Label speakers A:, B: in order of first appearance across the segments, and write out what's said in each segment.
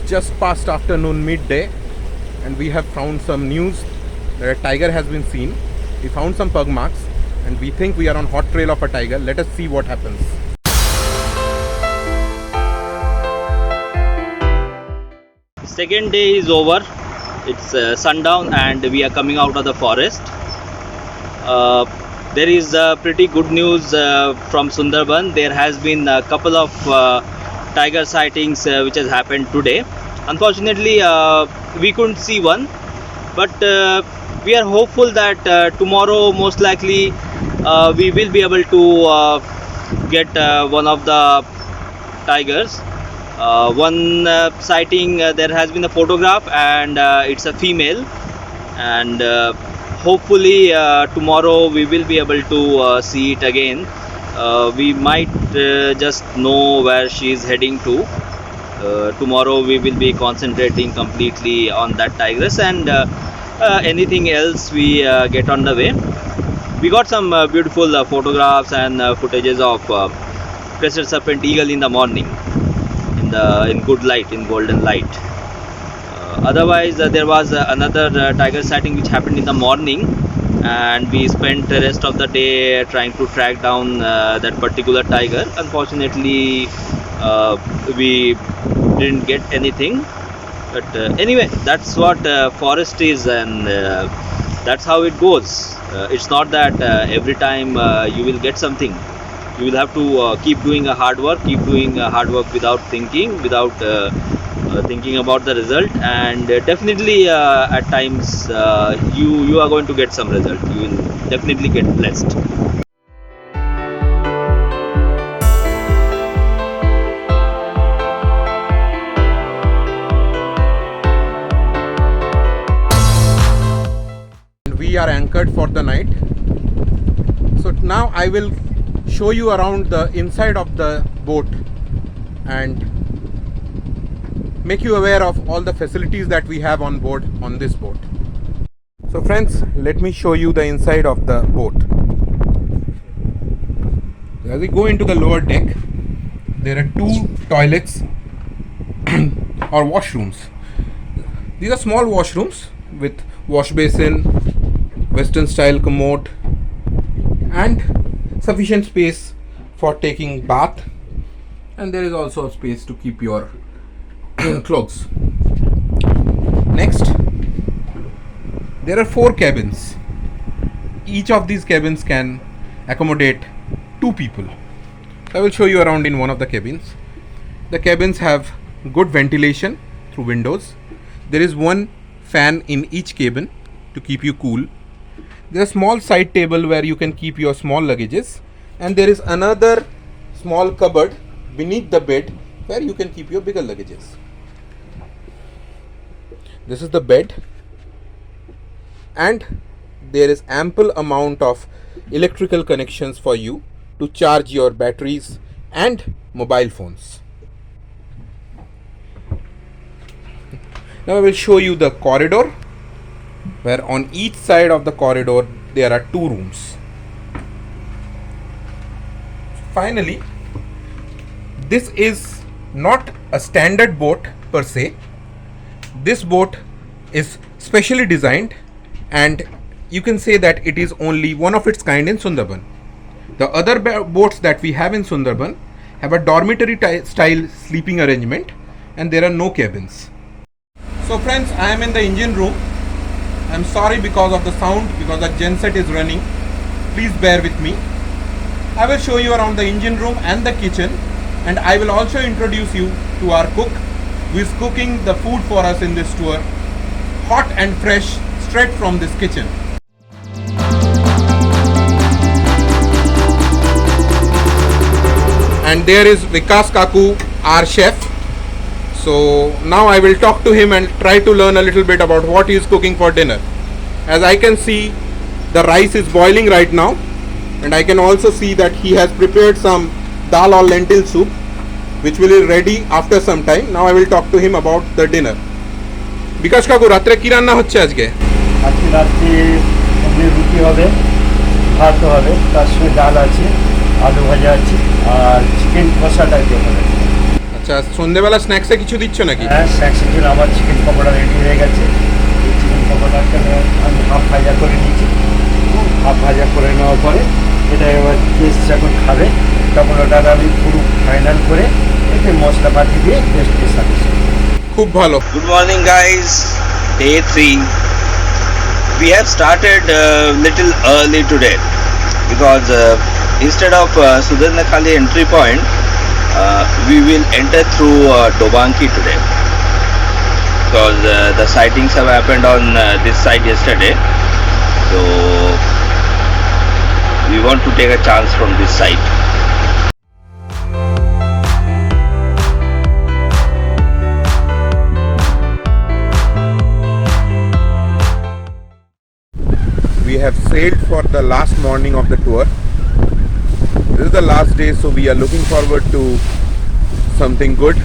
A: just past afternoon, midday, and we have found some news that a tiger has been seen. We found some pug marks, and we think we are on hot trail of a tiger. Let us see what happens.
B: Second day is over. It's sundown and we are coming out of the forest. There is pretty good news from Sundarban. There has been a couple of tiger sightings which has happened today. Unfortunately, we couldn't see one, but we are hopeful that tomorrow most likely we will be able to get one of the tigers. One sighting, there has been a photograph and it's a female, and hopefully tomorrow we will be able to see it again. We might just know where she is heading to. Tomorrow we will be concentrating completely on that tigress, and anything else we get on the way. We got some beautiful photographs and footages of crested serpent eagle in the morning, in good light, in golden light. Otherwise there was another tiger sighting which happened in the morning, and we spent the rest of the day trying to track down that particular tiger. Unfortunately we didn't get anything, but anyway, that's what forest is, and that's how it goes. It's not that every time you will get something. You will have to keep doing a hard work without thinking, without thinking about the result, and definitely at times you are going to get some result. You will definitely get blessed.
A: We are anchored for the night. So now I will show you around the inside of the boat and make you aware of all the facilities that we have on board on this boat. So friends, let me show you the inside of the boat. As we go into the lower deck, there are two toilets or washrooms. These are small washrooms with wash basin, western style commode, and sufficient space for taking bath, and there is also a space to keep your clothes. Next, there are 4 cabins. Each of these cabins can accommodate 2 people. I will show you around in one of the cabins. The cabins have good ventilation through windows. There is one fan in each cabin to keep you cool. There is a small side table where you can keep your small luggages, and there is another small cupboard beneath the bed where you can keep your bigger luggages. This is the bed, and there is ample amount of electrical connections for you to charge your batteries and mobile phones. Now I will show you the corridor, where on each side of the corridor there are 2 rooms. Finally, this is not a standard boat per se. This boat is specially designed, and you can say that it is only one of its kind in Sundarban. The other boats that we have in Sundarban have a dormitory style sleeping arrangement, and there are no cabins. So friends, I am in the engine room. I am sorry because of the sound, because the genset is running. Please bear with me. I will show you around the engine room and the kitchen, and I will also introduce you to our cook who is cooking the food for us in this tour, hot and fresh, straight from this kitchen. And there is Vikas Kaku, our chef. So now I will talk to him and try to learn a little bit about what he is cooking for dinner. As I can see, the rice is boiling right now, and I can also see that he has prepared some dal or lentil soup, which will be ready after some time. Now I will talk to him about the dinner. Vikas Kaku, ratre ki ranna hocche ajke?
C: আজকে রাত্রে রুটি হবে, ভাত হবে, তার সঙ্গে ডাল আছে, আলু ভাজা আছে, আর চিকেন কষা টাইপের হবে।
A: আচ্ছা, সন্ধ্যেবেলা স্ন্যাক্সে কিছু দিচ্ছ নাকি?
C: হ্যাঁ, স্ন্যাক্সের জন্য আমার চিকেন পকোড়া রেডি হয়ে গেছে। এই চিকেন পকোড়াটা আমি হাফ ভাজা করে নিয়েছি। হাফ ভাজা করে নেওয়ার পরে এটা এবার টেস্ট যখন খাবে তখন ওটা আমি পুরো ফাইনাল করে এতে মশলাপাতি দিয়ে টেস্টের সাথে
A: খুব ভালো।
B: Good morning, guys. Day 3. We have started little early today because instead of Sudarnakhali entry point, we will enter through Dobanki today because the sightings have happened on this side yesterday. So we want to take a chance from this side.
A: We have sailed for the last morning of the tour. This is the last day, so we are looking forward to something good.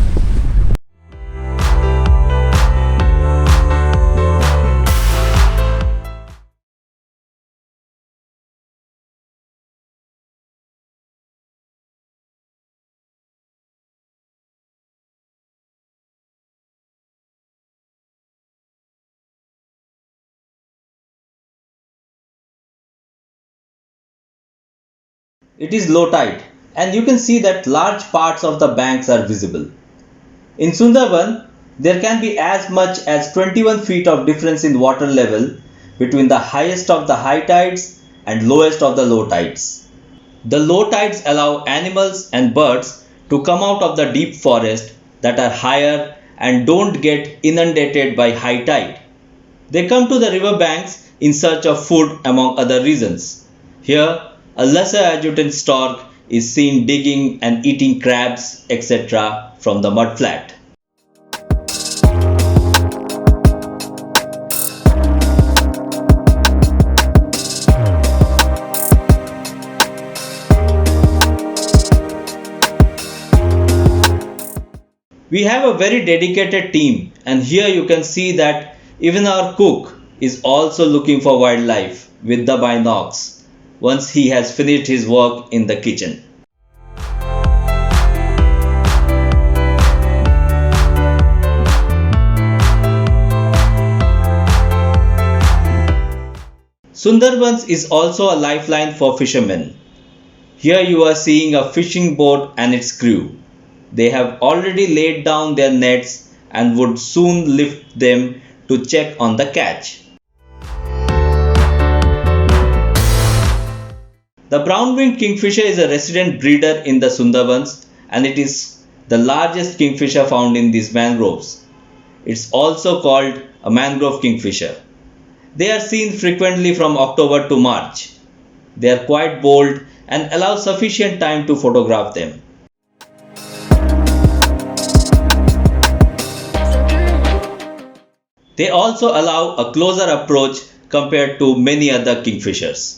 B: It is low tide and you can see that large parts of the banks are visible. In Sundarban, there can be as much as 21 feet of difference in water level between the highest of the high tides and lowest of the low tides. The low tides allow animals and birds to come out of the deep forest that are higher and don't get inundated by high tide. They come to the river banks in search of food among other reasons. Here, a lesser adjutant stork is seen digging and eating crabs, etc. from the mudflat. We have a very dedicated team, and here you can see that even our cook is also looking for wildlife with the binocs once he has finished his work in the kitchen. Sundarbans is also a lifeline for fishermen. Here you are seeing a fishing boat and its crew. They have already laid down their nets and would soon lift them to check on the catch. The brown-winged kingfisher is a resident breeder in the Sundarbans and it is the largest kingfisher found in these mangroves. It's also called a mangrove kingfisher. They are seen frequently from October to March. They are quite bold and allow sufficient time to photograph them. They also allow a closer approach compared to many other kingfishers.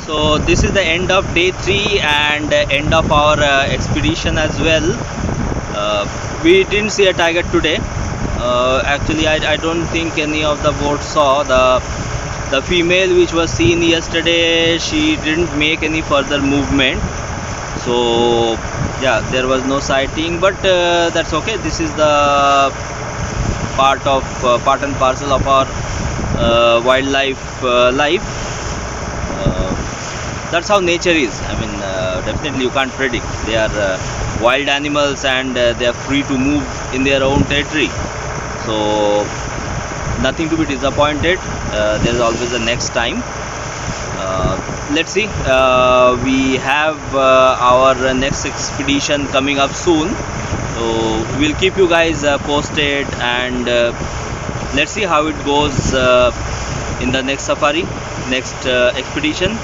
B: So this is the end of day 3 and end of our expedition as well. We didn't see a tiger today. Actually, I don't think any of the boats saw the female which was seen yesterday. She didn't make any further movement. So yeah, there was no sighting, but that's okay. This is the part and parcel of our wildlife life. That's how nature is. I mean, definitely you can't predict. They are wild animals and they are free to move in their own territory. So nothing to be disappointed. There is always a next time. Let's see. We have our next expedition coming up soon. So we'll keep you guys posted and let's see how it goes in the next safari, next expedition.